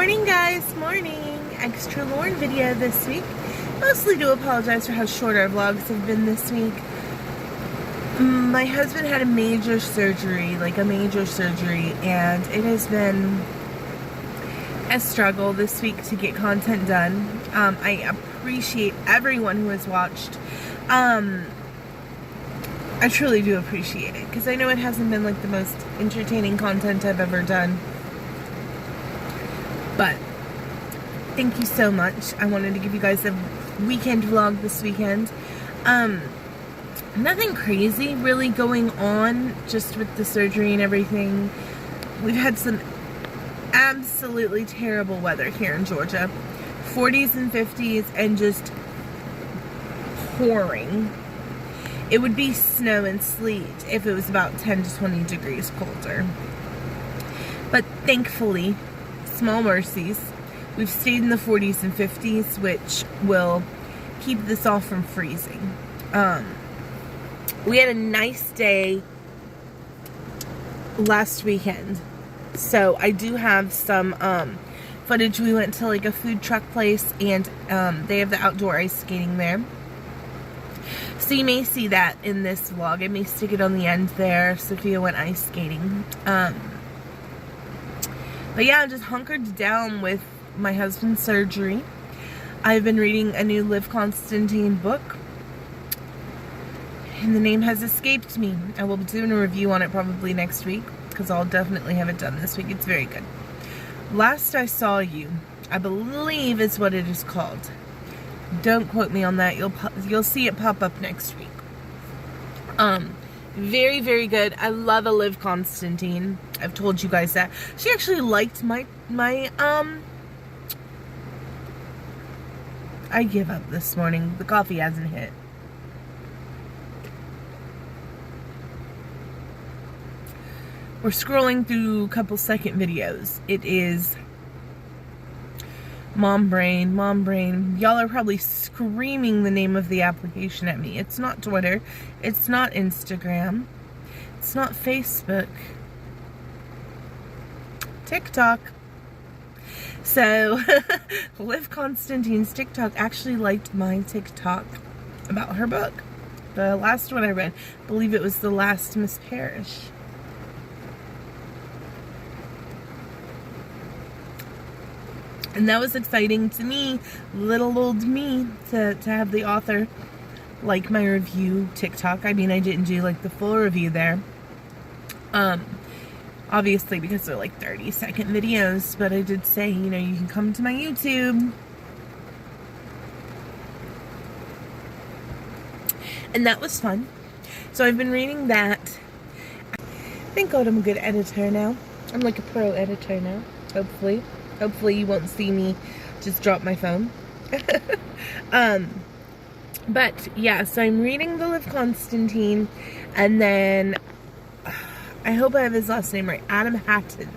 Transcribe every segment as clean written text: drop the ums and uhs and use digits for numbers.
Morning guys, morning. Extra Lauren video this week. Mostly to apologize for how short our vlogs have been this week. My husband had a major surgery, and it has been a struggle this week to get content done. I appreciate everyone who has watched. I truly do appreciate it, because I know it hasn't been like the most entertaining content I've ever done. But thank you so much. I wanted to give you guys a weekend vlog this weekend. Nothing crazy really going on, just with the surgery and everything. We've had some absolutely terrible weather here in Georgia. 40s and 50s and just pouring. It would be snow and sleet if it was about 10 to 20 degrees colder. But thankfully, small mercies, we've stayed in the 40s and 50s, which will keep this all from freezing. We had a nice day last weekend, so I do have some footage. We went to like a food truck place, and they have the outdoor ice skating there, so you may see that in this vlog. I may stick it on the end there. Sophia went ice skating. But yeah, I'm just hunkered down with my husband's surgery. I've been reading a new Liv Constantine book, and the name has escaped me. I will be doing a review on it probably next week, because I'll definitely have it done this week. It's very good. Last I Saw You, I believe is what it is called. Don't quote me on that. You'll see it pop up next week. Very, very good. I love a Liv Constantine. I've told you guys that. She actually liked my I give up this morning. The coffee hasn't hit. We're scrolling through a couple second videos. It is Mom Brain. Y'all are probably screaming the name of the application at me. It's not Twitter. It's not Instagram. It's not Facebook. TikTok. So, Liv Constantine's TikTok actually liked my TikTok about her book. The last one I read. I believe it was The Last Miss Parrish. And that was exciting to me, little old me, to have the author like my review TikTok. I mean, I didn't do like the full review there. Obviously because they're like 30-second videos, but I did say, you know, you can come to my YouTube. And that was fun. So I've been reading that. Thank God I'm a good editor now. I'm like a pro editor now, hopefully. Hopefully you won't see me just drop my phone. But yeah, so I'm reading the Liv Constantine, and then I hope I have his last name right. Adam Hatton,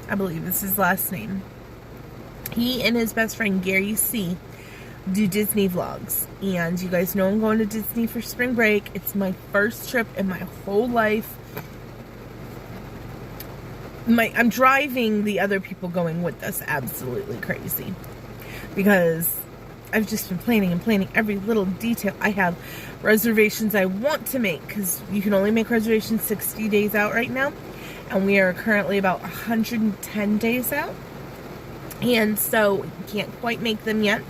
I believe is his last name. He and his best friend Gary C do Disney vlogs, and you guys know I'm going to Disney for spring break. It's my first trip in my whole life. I'm driving the other people going with us absolutely crazy, because I've just been planning every little detail. I have reservations I want to make, because you can only make reservations 60 days out right now, and we are currently about 110 days out, and so we can't quite make them yet.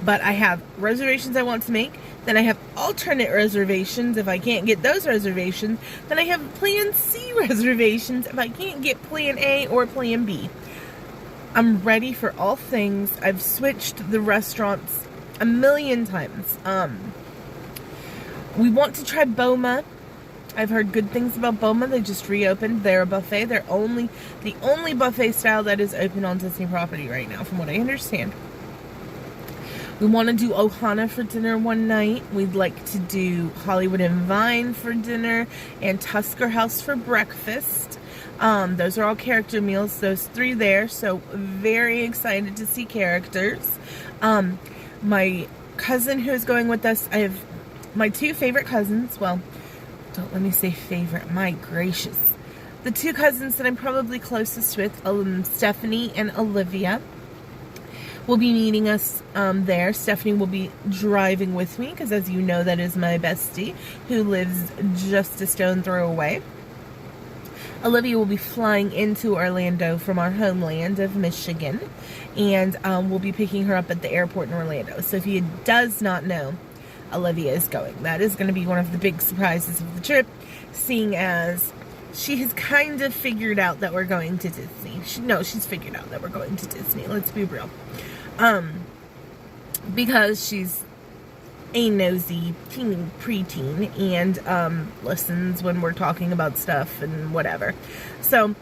But I have reservations I want to make. Then I have alternate reservations. If I can't get those reservations, then I have Plan C reservations if I can't get Plan A or Plan B. I'm ready for all things. I've switched the restaurants a million times. We want to try Boma. I've heard good things about Boma. They just reopened. They're a buffet. They're the only buffet style that is open on Disney property right now, from what I understand. We want to do Ohana for dinner one night. We'd like to do Hollywood and Vine for dinner, and Tusker House for breakfast. Those are all character meals, those three there, so very excited to see characters. My cousin who's going with us, I have my two favorite cousins. Well, don't let me say favorite, my gracious. The two cousins that I'm probably closest with, Stephanie and Olivia, will be meeting us there. Stephanie will be driving with me because, as you know, that is my bestie who lives just a stone throw away. Olivia will be flying into Orlando from our homeland of Michigan, and we'll be picking her up at the airport in Orlando. So if you does not know, Olivia is going. That is going to be one of the big surprises of the trip, seeing as she has kind of figured out that we're going to Disney. She's figured out that we're going to Disney. Let's be real. Because she's a nosy teen, preteen, and listens when we're talking about stuff and whatever. So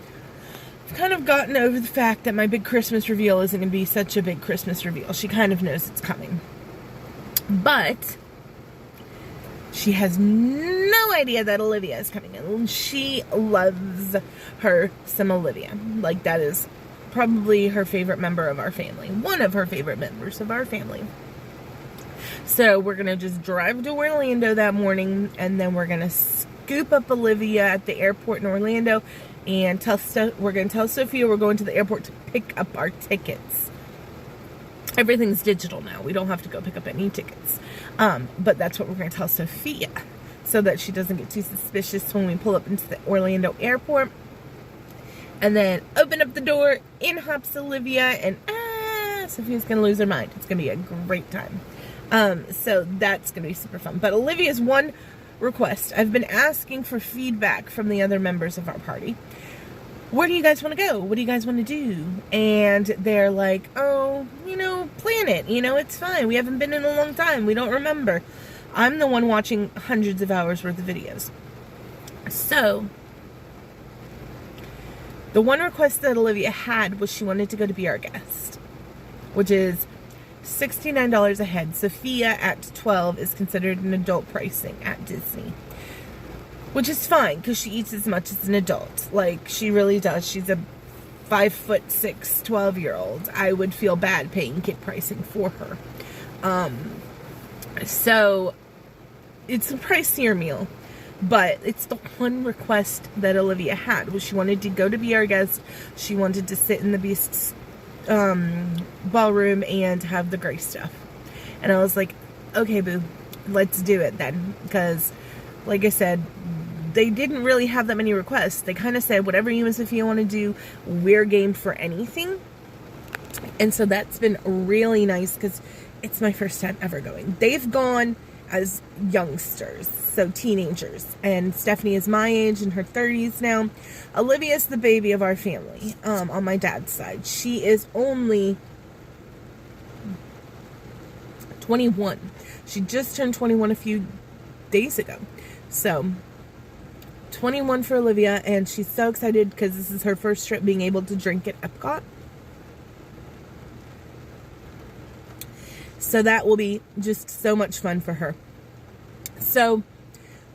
I've kind of gotten over the fact that my big Christmas reveal isn't going to be such a big Christmas reveal. She kind of knows it's coming. But she has no idea that Olivia is coming in. And she loves her some Olivia. Like, that is probably her favorite member of our family. One of her favorite members of our family. So we're going to just drive to Orlando that morning, and then we're going to scoop up Olivia at the airport in Orlando, and we're going to tell Sophia we're going to the airport to pick up our tickets. Everything's digital now. We don't have to go pick up any tickets. But that's what we're going to tell Sophia, so that she doesn't get too suspicious when we pull up into the Orlando airport. And then open up the door, in hops Olivia, and Sophia's going to lose her mind. It's going to be a great time. So that's going to be super fun. But Olivia's one request. I've been asking for feedback from the other members of our party. Where do you guys want to go? What do you guys want to do? And they're like, oh, plan it. It's fine. We haven't been in a long time. We don't remember. I'm the one watching hundreds of hours worth of videos. So the one request that Olivia had was she wanted to go to Be Our Guest, which is $69 a head. Sophia at 12 is considered an adult pricing at Disney, which is fine because she eats as much as an adult. Like, she really does. She's a 5'6", 12-year-old. I would feel bad paying kid pricing for her. So it's a pricier meal, but it's the one request that Olivia had, was she wanted to go to Be Our Guest. She wanted to sit in the Beast's ballroom and have the gray stuff. And I was like, okay, boo, let's do it then. Because, like I said, they didn't really have that many requests. They kind of said, whatever you and Sophia want to do, we're game for anything. And so that's been really nice, because it's my first time ever going. They've gone as youngsters, so teenagers, and Stephanie is my age, in her 30s now. Olivia's the baby of our family, on my dad's side. She is only 21. She just turned 21 a few days ago. So 21 for Olivia, and she's so excited because this is her first trip being able to drink at Epcot. So that will be just so much fun for her. So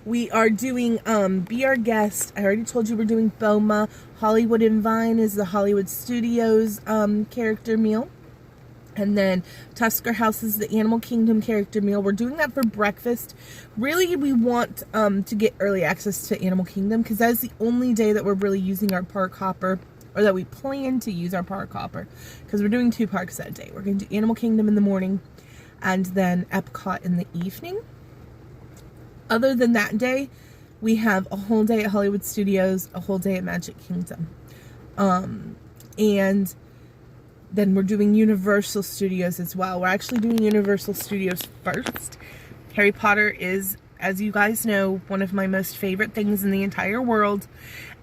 we are doing Be Our Guest. I already told you we're doing Boma. Hollywood and Vine is the Hollywood Studios character meal. And then Tusker House is the Animal Kingdom character meal. We're doing that for breakfast. Really, we want to get early access to Animal Kingdom, because that is the only day that we're really using our park hopper, or that we plan to use our park hopper, because we're doing 2 parks that day. We're going to do Animal Kingdom in the morning, and then Epcot in the evening. Other than that day, we have a whole day at Hollywood Studios, a whole day at Magic Kingdom. And then we're doing Universal Studios as well. We're actually doing Universal Studios first. Harry Potter is, as you guys know, one of my most favorite things in the entire world.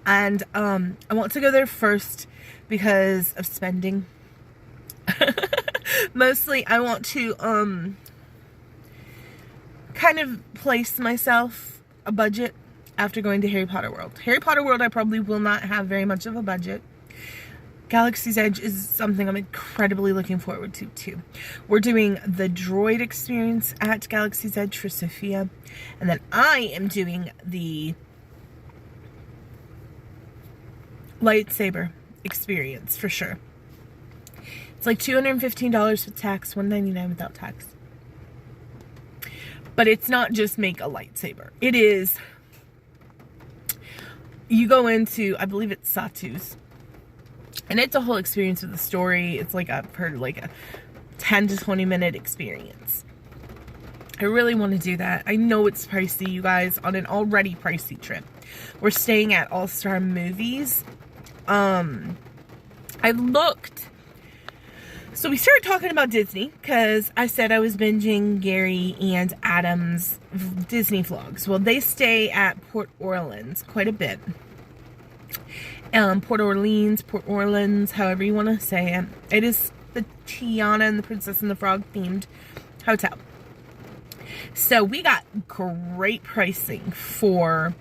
And I want to go there first because of spending. Mostly, I want to kind of place myself a budget after going to Harry Potter World. Harry Potter World, I probably will not have very much of a budget. Galaxy's Edge is something I'm incredibly looking forward to, too. We're doing the droid experience at Galaxy's Edge for Sophia. And then I am doing the lightsaber experience for sure. It's like $215 with tax, $199 without tax. But it's not just make a lightsaber. It is you go into, I believe it's Satu's, and it's a whole experience with the story. It's like, I've heard like a 10 to 20 minute experience. I really want to do that. I know it's pricey, you guys, on an already pricey trip. We're staying at All Star Movies. I looked. So we started talking about Disney because I said I was binging Gary and Adam's Disney vlogs. Well, they stay at Port Orleans quite a bit. Port Orleans, however you want to say it. It is the Tiana and the Princess and the Frog themed hotel. So we got great pricing for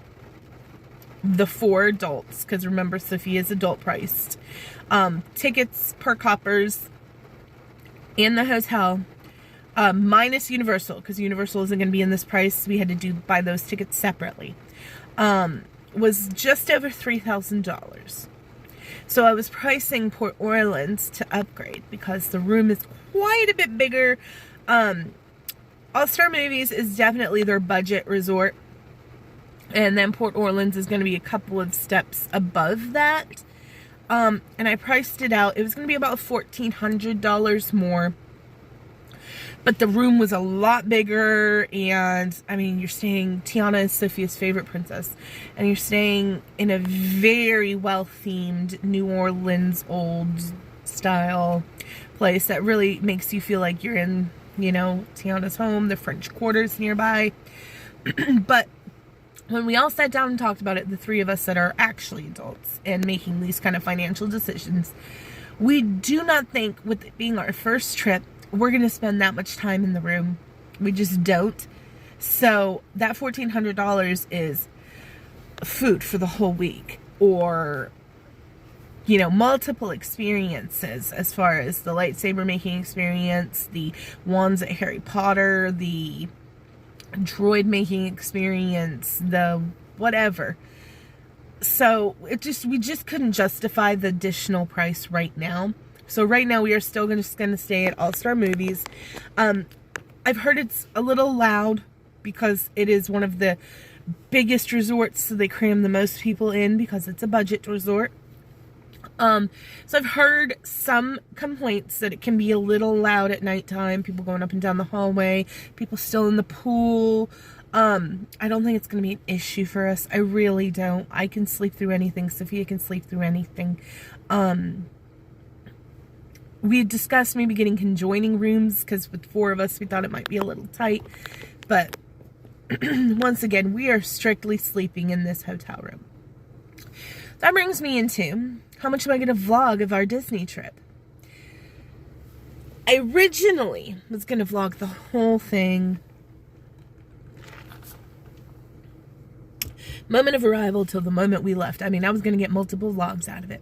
the 4 adults, because remember, Sophia's adult priced. Tickets per coppers in the hotel, minus Universal, because Universal isn't going to be in this price. We had to buy those tickets separately. Was just over $3,000. So I was pricing Port Orleans to upgrade because the room is quite a bit bigger. All Star Movies is definitely their budget resort. And then Port Orleans is going to be a couple of steps above that. And I priced it out. It was going to be about $1,400 more. But the room was a lot bigger. And, I mean, you're staying... Tiana is Sophia's favorite princess. And you're staying in a very well-themed New Orleans old-style place that really makes you feel like you're in, you know, Tiana's home, the French Quarter's nearby. But when we all sat down and talked about it, the 3 of us that are actually adults and making these kind of financial decisions, we do not think, with it being our first trip, we're going to spend that much time in the room. We just don't. So that $1,400 is food for the whole week, or, you know, multiple experiences as far as the lightsaber making experience, the wands at Harry Potter, the droid making experience, the whatever. So we just couldn't justify the additional price right now. So right now we are still just going to stay at All Star Movies. I've heard it's a little loud because it is one of the biggest resorts, so they cram the most people in because it's a budget resort. So I've heard some complaints that it can be a little loud at nighttime, people going up and down the hallway, people still in the pool. I don't think it's going to be an issue for us. I really don't. I can sleep through anything. Sophia can sleep through anything. We had discussed maybe getting conjoining rooms because with 4 of us, we thought it might be a little tight. But once again, we are strictly sleeping in this hotel room. That brings me into, how much am I going to vlog of our Disney trip? I originally was going to vlog the whole thing, moment of arrival till the moment we left. I mean, I was going to get multiple vlogs out of it.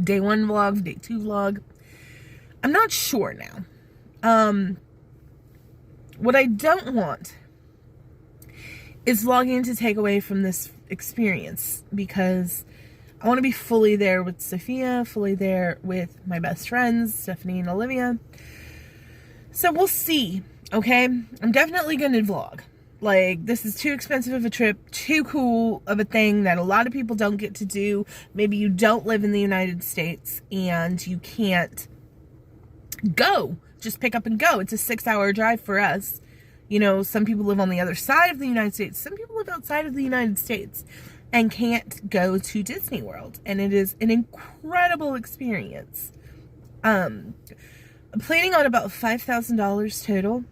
Day 1 vlog, day 2 vlog. I'm not sure now. What I don't want is vlogging to take away from this experience, because I want to be fully there with Sophia, fully there with my best friends, Stephanie and Olivia. So we'll see, okay? I'm definitely going to vlog. Like, this is too expensive of a trip, too cool of a thing that a lot of people don't get to do. Maybe you don't live in the United States and you can't go. Just pick up and go. It's a 6-hour drive for us. You know, some people live on the other side of the United States. Some people live outside of the United States and can't go to Disney World. And it is an incredible experience. I'm planning on about $5,000 total.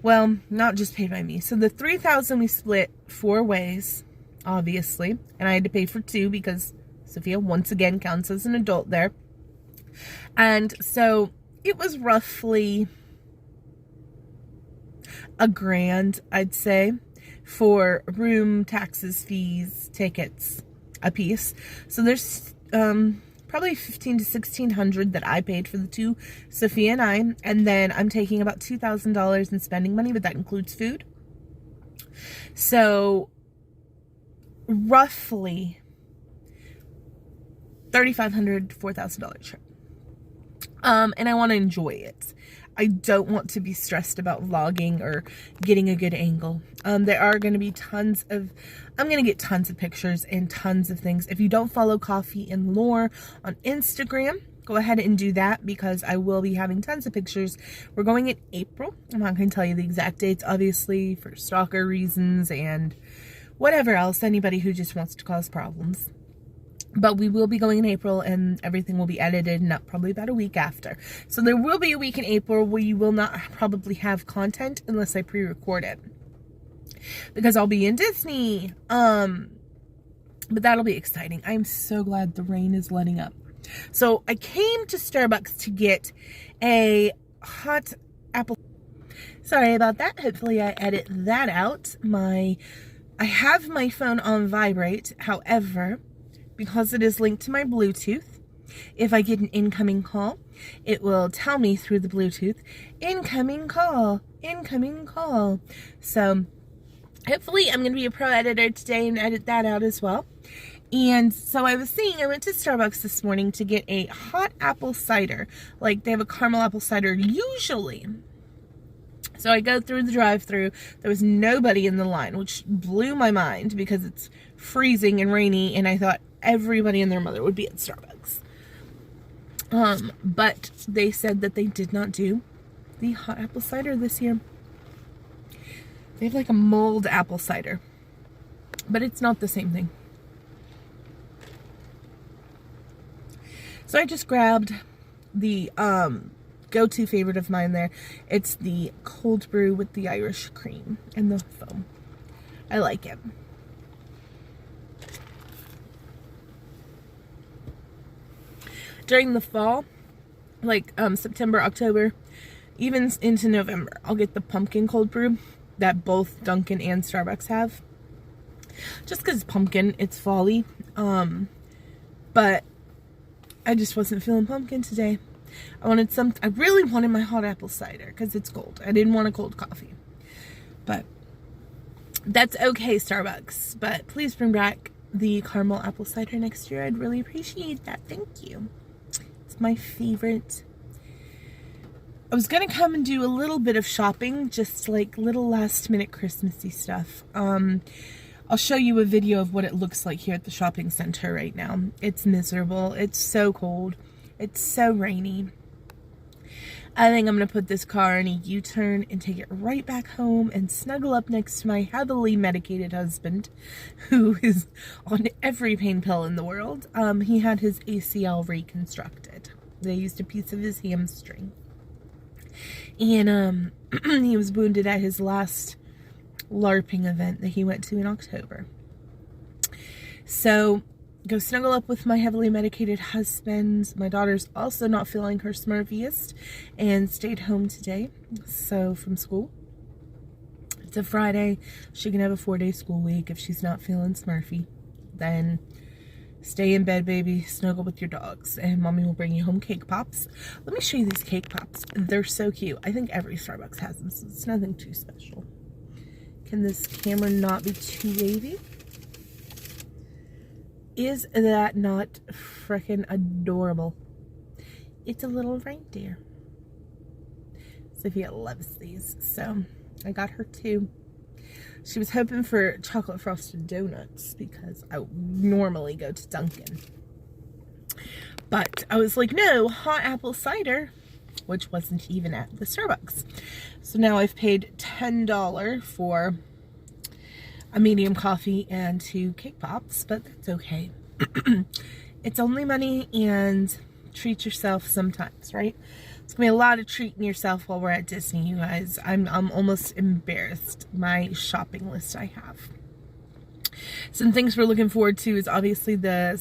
Well, not just paid by me. So the $3,000 we split 4 ways, obviously. And I had to pay for 2 because Sophia once again counts as an adult there. And so it was roughly $1,000, I'd say, for room, taxes, fees, tickets a piece. So there's probably $1,500 to $1,600 that I paid for the 2, Sophia and I, and then I'm taking about $2,000 in spending money, but that includes food. So roughly $3,500 to $4,000 trip. And I want to enjoy it. I don't want to be stressed about vlogging or getting a good angle. There are going to be I'm going to get tons of pictures and tons of things. If you don't follow Coffee and Lore on Instagram, go ahead and do that, because I will be having tons of pictures. We're going in April. I'm not going to tell you the exact dates, obviously, for stalker reasons and whatever else, anybody who just wants to cause problems. But we will be going in April, and everything will be edited and up probably about a week after. So there will be a week in April where you will not probably have content unless I pre-record it, because I'll be in Disney. But that'll be exciting. I'm so glad the rain is letting up. So I came to Starbucks to get a hot apple. Sorry about that. Hopefully I edit that out. I have my phone on vibrate. However, because it is linked to my Bluetooth, if I get an incoming call, it will tell me through the Bluetooth, incoming call, incoming call. So hopefully I'm going to be a pro editor today and edit that out as well. And so I was saying, I went to Starbucks this morning to get a hot apple cider. Like, they have a caramel apple cider usually. So I go through the drive-thru. There was nobody in the line, which blew my mind because it's freezing and rainy, and I thought everybody and their mother would be at Starbucks. But they said that they did not do the hot apple cider this year. They have like a mulled apple cider, but it's not the same thing. So I just grabbed the go-to favorite of mine there. It's the cold brew with the Irish cream and the foam. I like it. During the fall, like September, October, even into November, I'll get the pumpkin cold brew that both Dunkin' and Starbucks have. Just because pumpkin, it's fall-y. But I just wasn't feeling pumpkin today. I really wanted my hot apple cider because it's cold. I didn't want a cold coffee. But that's okay, Starbucks. But please bring back the caramel apple cider next year. I'd really appreciate that. Thank you. It's my favorite. I was going to come and do a little bit of shopping, just like little last minute Christmassy stuff. I'll show you a video of what it looks like here at the shopping center right now. It's miserable. It's so cold. It's so rainy. I think I'm going to put this car in a U-turn and take it right back home and snuggle up next to my heavily medicated husband, who is on every pain pill in the world. He had his ACL reconstructed. They used a piece of his hamstring. And he was wounded at his last LARPing event that he went to in October. So go snuggle up with my heavily medicated husband. My daughter's also not feeling her smurfiest and stayed home today, so from school. It's a Friday. She can have a 4-day school week. If she's not feeling smurfy, then stay in bed, baby. Snuggle with your dogs, and mommy will bring you home cake pops. Let me show you these cake pops. They're so cute. I think every Starbucks has them, so it's nothing too special. Can this camera not be too wavy? Is that not freaking adorable? It's a little reindeer. Sophia loves these, so I got her two. She was hoping for chocolate frosted donuts because I normally go to Dunkin'. But I was like, no, hot apple cider, which wasn't even at the Starbucks. So now I've paid $10 for a medium coffee and 2 cake pops, but that's okay. It's only money, and treat yourself sometimes, right? It's gonna be a lot of treating yourself while we're at Disney, you guys. I'm almost embarrassed my shopping list I have. Some things we're looking forward to is obviously the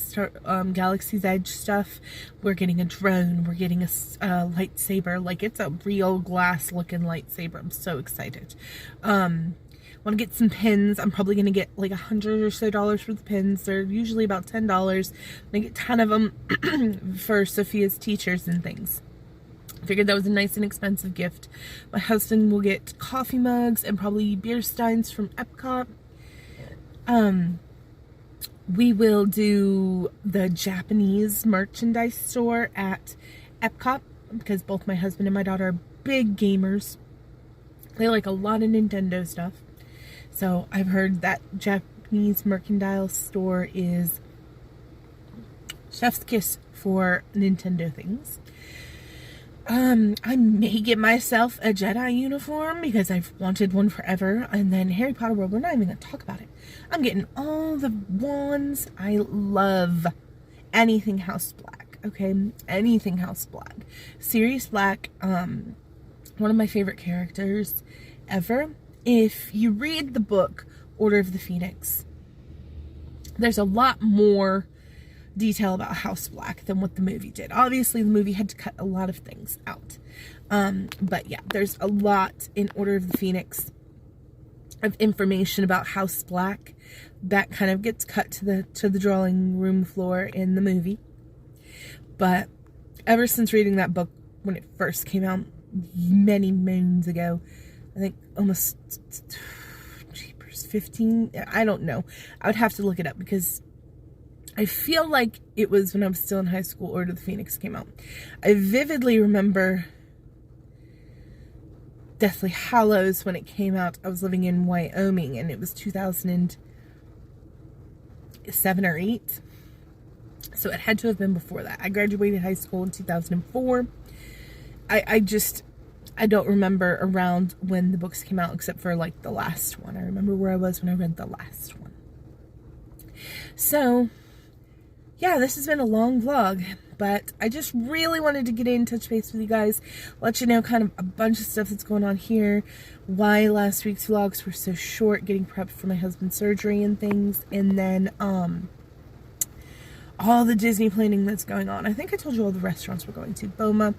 Galaxy's Edge stuff. We're getting a drone. We're getting a lightsaber. Like, it's a real glass looking lightsaber. I'm so excited. Want to get some pins. I'm probably going to get like $100 or so for the pins. They're usually about $10. I'm going to get 10 of them for Sophia's teachers and things. I figured that was a nice and inexpensive gift. My husband will get coffee mugs and probably beer steins from Epcot. We will do the Japanese merchandise store at Epcot because both my husband and my daughter are big gamers. They like a lot of Nintendo stuff. So I've heard that Japanese mercantile store is chef's kiss for Nintendo things. I may get myself a Jedi uniform because I've wanted one forever. And then Harry Potter World, we're not even going to talk about it. I'm getting all the wands. I love anything House Black, okay? Anything House Black. Sirius Black, one of my favorite characters ever. If you read the book, Order of the Phoenix, there's a lot more detail about House Black than what the movie did. Obviously, the movie had to cut a lot of things out. But yeah, there's a lot in Order of the Phoenix of information about House Black that kind of gets cut to the drawing room floor in the movie. But ever since reading that book when it first came out many moons ago, I think almost 15, I don't know. I would have to look it up because I feel like it was when I was still in high school Order of the Phoenix came out. I vividly remember Deathly Hallows when it came out. I was living in Wyoming and it was 2007 or 8. So it had to have been before that. I graduated high school in 2004. I don't remember around when the books came out except for like the last one. I remember where I was when I read the last one. So yeah, this has been a long vlog, but I just really wanted to get in, touch base with you guys, let you know kind of a bunch of stuff that's going on here, why last week's vlogs were so short, getting prepped for my husband's surgery and things, and then all the Disney planning that's going on. I think I told you all the restaurants we're going to. Boma,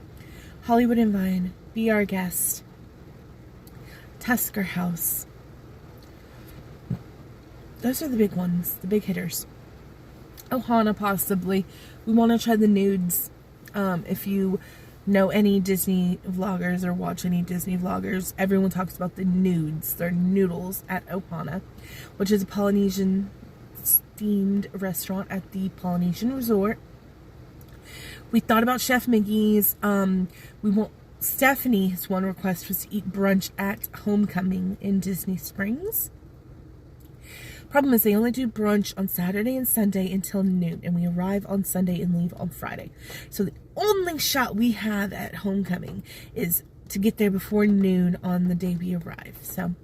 Hollywood and Vine, Be Our Guest, Tusker House. Those are the big ones, the big hitters. Ohana, possibly. We want to try the nudes. If you know any Disney vloggers or watch any Disney vloggers, everyone talks about the nudes. They're noodles at Ohana, which is a Polynesian themed restaurant at the Polynesian Resort. We thought about Chef Mickey's. Stephanie's one request was to eat brunch at Homecoming in Disney Springs. Problem is they only do brunch on Saturday and Sunday until noon, and we arrive on Sunday and leave on Friday. So the only shot we have at Homecoming is to get there before noon on the day we arrive. So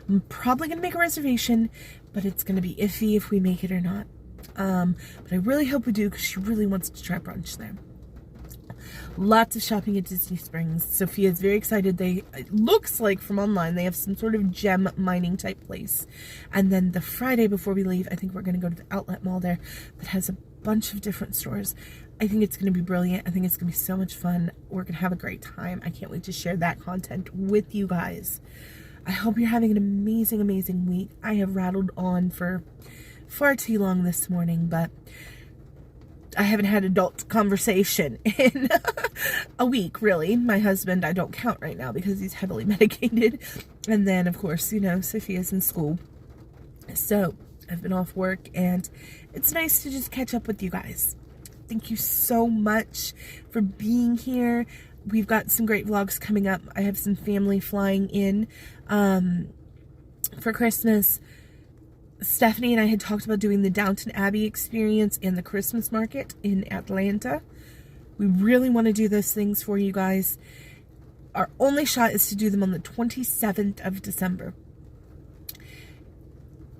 I'm probably going to make a reservation, but it's going to be iffy if we make it or not. But I really hope we do because she really wants to try brunch there. Lots of shopping at Disney Springs. Sophia's very excited. It looks like from online, they have some sort of gem mining type place. And then the Friday before we leave, I think we're going to go to the outlet mall there that has a bunch of different stores. I think it's going to be brilliant. I think it's going to be so much fun. We're going to have a great time. I can't wait to share that content with you guys. I hope you're having an amazing, amazing week. I have rattled on for far too long this morning, but I haven't had adult conversation in a week, really. My husband, I don't count right now because he's heavily medicated. And then, of course, you know, Sophia's in school. So, I've been off work, and it's nice to just catch up with you guys. Thank you so much for being here. We've got some great vlogs coming up. I have some family flying in for Christmas. Stephanie and I had talked about doing the Downton Abbey experience and the Christmas market in Atlanta. We really want to do those things for you guys. Our only shot is to do them on the 27th of December.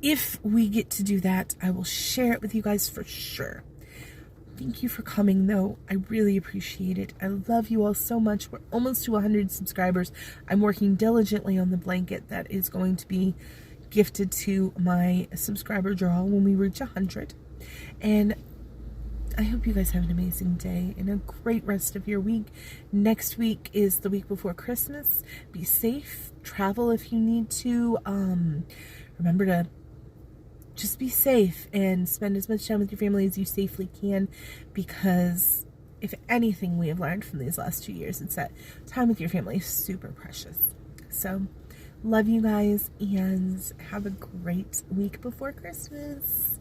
If we get to do that, I will share it with you guys for sure. Thank you for coming, though. I really appreciate it. I love you all so much. We're almost to 100 subscribers. I'm working diligently on the blanket that is going to be gifted to my subscriber draw when we reach 100. And I hope you guys have an amazing day and a great rest of your week. Next week is the week before Christmas. Be safe. Travel if you need to. Remember to just be safe and spend as much time with your family as you safely can, because if anything we have learned from these last 2 years, it's that time with your family is super precious. So love you guys and have a great week before Christmas.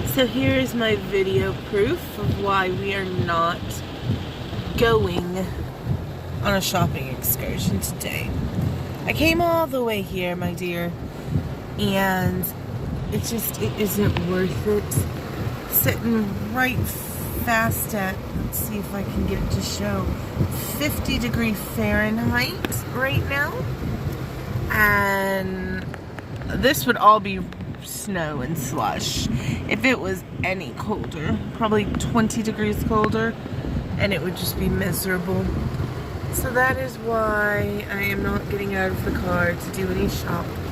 So here's my video proof of why we are not going on a shopping excursion today. I came all the way here, my dear, and it isn't worth it. Sitting right fast at, let's see if I can get it to show, 50 Fahrenheit right now. And this would all be snow and slush. If it was any colder, probably 20 degrees colder, and it would just be miserable. So that is why I am not getting out of the car to do any shopping.